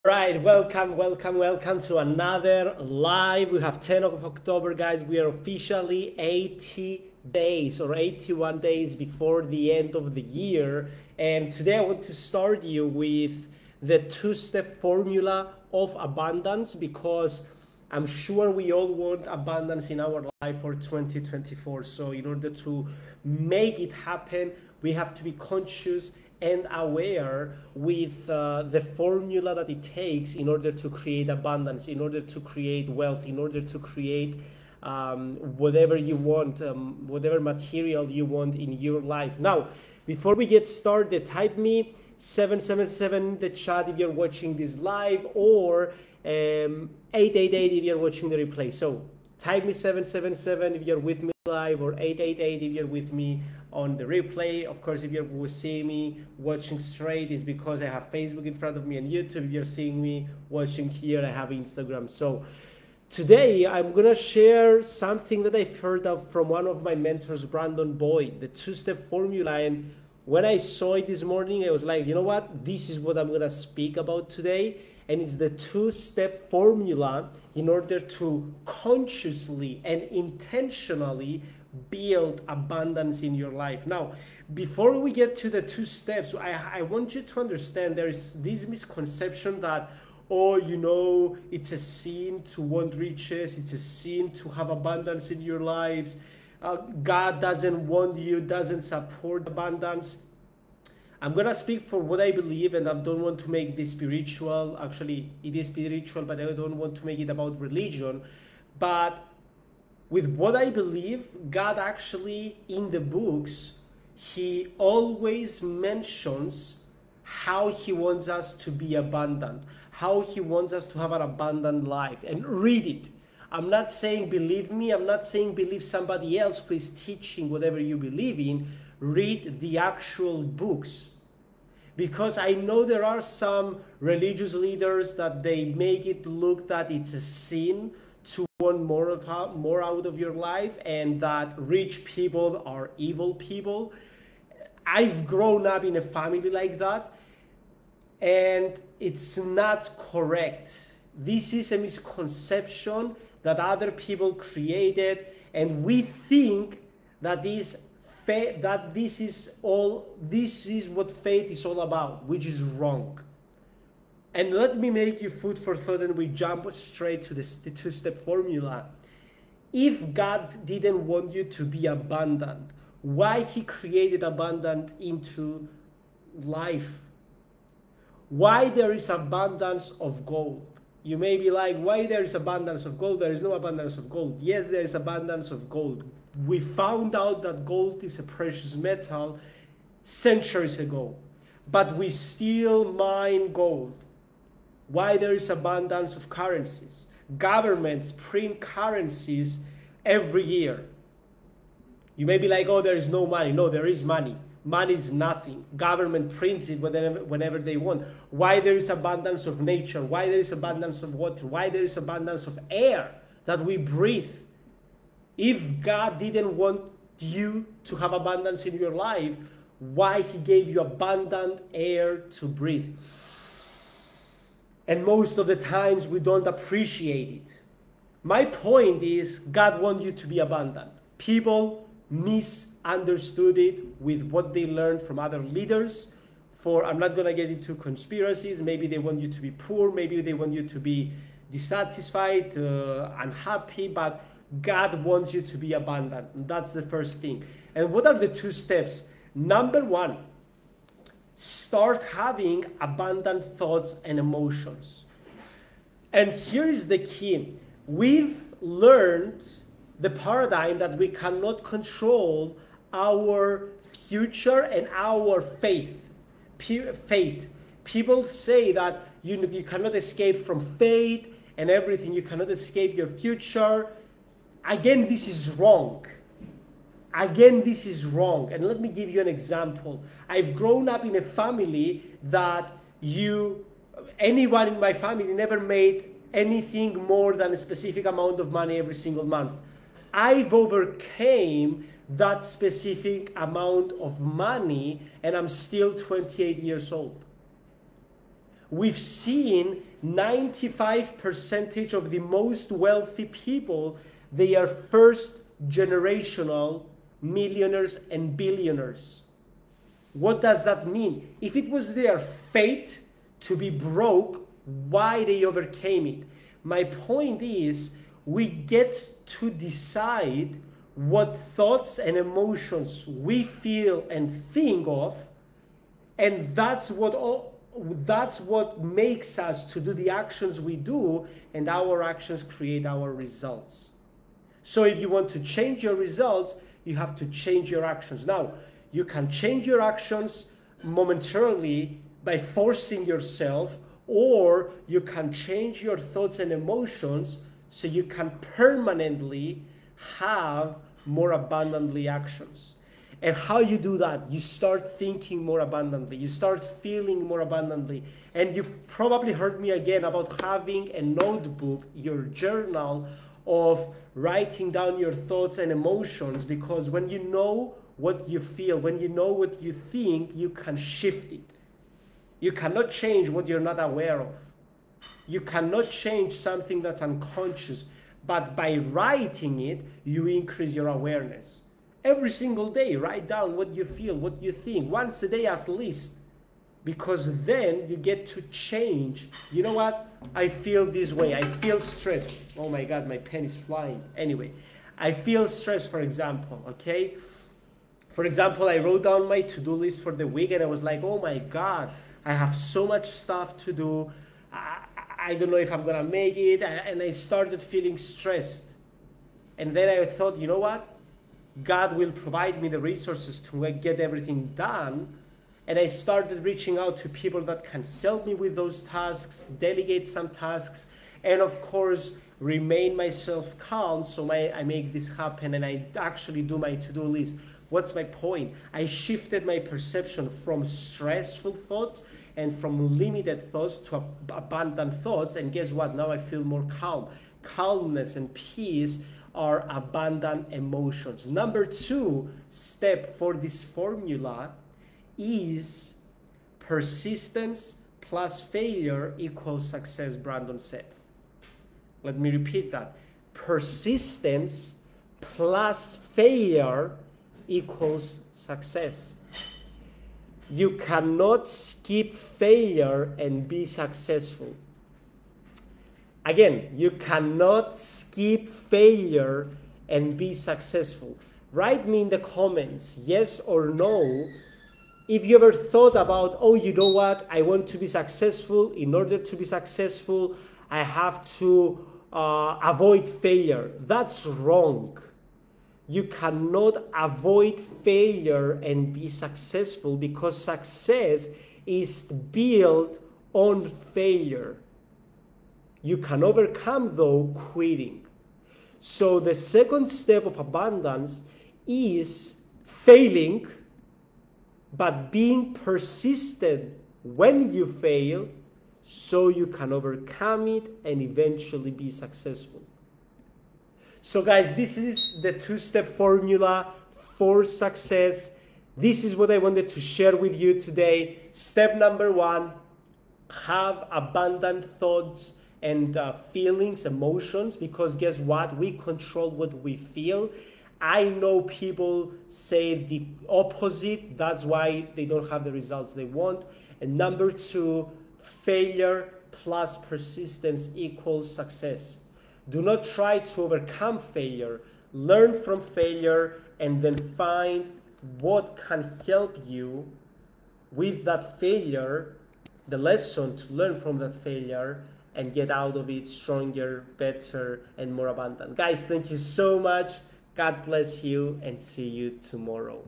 Right, welcome to another live. We have 10th of October, guys. We are officially 80 days or 81 days before the end of the year. And today I want to start you with the two-step formula of abundance, because I'm sure we all want abundance in our life for 2024. So in order to make it happen, we have to be conscious and aware with the formula that it takes in order to create abundance, in order to create wealth, in order to create whatever you want, whatever material you want in your life. Now, before we get started, type me 777 in the chat if you're watching this live, or 888 if you're watching the replay. So type me 777 if you're with me live, or 888 if you're with me on the replay. Of course, if you're seeing me watching straight, is because I have Facebook in front of me, and YouTube. If you're seeing me watching here, I have Instagram. So today I'm gonna share something that I've heard of from one of my mentors, Brandon Boyd, the two-step formula. And when I saw it this morning, I was like, you know what, this is what I'm gonna speak about today. And it's the two-step formula in order to consciously and intentionally build abundance in your life. Now, before we get to the two steps, I want you to understand there is this misconception that, oh, you know, it's a sin to want riches, it's a sin to have abundance in your lives. God doesn't want you, doesn't support abundance. I'm gonna speak for what I believe, and I don't want to make this spiritual. Actually, it is spiritual, but I don't want to make it about religion. But with what I believe, God actually, in the books, He always mentions how He wants us to be abundant, how He wants us to have an abundant life. And read it. I'm not saying believe me, I'm not saying believe somebody else who is teaching whatever you believe in. Read the actual books. Because I know there are some religious leaders that they make it look that it's a sin to want more out of your life, and that rich people are evil people. I've grown up in a family like that, and it's not correct. This is a misconception that other people created, and we think that this is what faith is all about, which is wrong. And let me make you food for thought, and we jump straight to the two-step formula. If God didn't want you to be abundant, why He created abundance into life? Why there is abundance of gold? You may be like, why there is abundance of gold? There is no abundance of gold. Yes, there is abundance of gold. We found out that gold is a precious metal centuries ago, but we still mine gold. Why there is abundance of currencies? Governments print currencies every year. You may be like, oh, there is no money. No, there is money. Money is nothing. Government prints it whenever they want. Why there is abundance of nature? Why there is abundance of water? Why there is abundance of air that we breathe? If God didn't want you to have abundance in your life, why He gave you abundant air to breathe? And most of the times we don't appreciate it. My point is, God wants you to be abundant. People misunderstood it with what they learned from other leaders. I'm not gonna get into conspiracies. Maybe they want you to be poor. Maybe they want you to be dissatisfied, unhappy, but God wants you to be abundant. And that's the first thing. And what are the two steps? Number one, start having abundant thoughts and emotions. And here is the key. We've learned the paradigm that we cannot control our future and our fate. People say that you cannot escape from fate and everything. You cannot escape your future. Again, this is wrong. And let me give you an example. I've grown up in a family that anyone in my family never made anything more than a specific amount of money every single month. I've overcame that specific amount of money, and I'm still 28 years old. We've seen 95% of the most wealthy people, they are first generational millionaires and billionaires. What does that mean? If it was their fate to be broke, why they overcame it? My point is, we get to decide what thoughts and emotions we feel and think of, and that's what makes us to do the actions we do, and our actions create our results. So if you want to change your results, you have to change your actions. Now, you can change your actions momentarily by forcing yourself, or you can change your thoughts and emotions so you can permanently have more abundantly actions. And how you do that? You start thinking more abundantly. You start feeling more abundantly. And you probably heard me again about having a notebook, your journal, of writing down your thoughts and emotions, because when you know what you feel, when you know what you think, you can shift it. You cannot change what you're not aware of. You cannot change something that's unconscious, but by writing it, you increase your awareness. Every single day, write down what you feel, what you think, once a day at least, because then you get to change. You know what? I feel this way. I feel stressed. Oh my God, my pen is flying. Anyway, I feel stressed, for example, okay? For example, I wrote down my to-do list for the week, and I was like, oh my God, I have so much stuff to do. I don't know if I'm gonna make it, and I started feeling stressed. And then I thought, you know what? God will provide me the resources to get everything done. And I started reaching out to people that can help me with those tasks, delegate some tasks, and of course, remain myself calm so I make this happen and I actually do my to-do list. What's my point? I shifted my perception from stressful thoughts and from limited thoughts to abundant thoughts, and guess what? Now I feel more calm. Calmness and peace are abundant emotions. Number 2 step for this formula is persistence plus failure equals success, Brandon said. Let me repeat that. Persistence plus failure equals success. You cannot skip failure and be successful. Again, you cannot skip failure and be successful. Write me in the comments, yes or no, if you ever thought about, oh, you know what, I want to be successful. In order to be successful, I have to avoid failure. That's wrong. You cannot avoid failure and be successful, because success is built on failure. You can overcome, though, quitting. So the second step of abundance is failing, but being persistent when you fail so you can overcome it and eventually be successful. So guys, this is the 2-step formula for success. This is what I wanted to share with you today. Step number 1, have abundant thoughts and feelings, emotions, because guess what? We control what we feel. I know people say the opposite. That's why they don't have the results they want. And number 2, failure plus persistence equals success. Do not try to overcome failure. Learn from failure and then find what can help you with that failure, the lesson to learn from that failure, and get out of it stronger, better, and more abundant. Guys, thank you so much. God bless you, and see you tomorrow.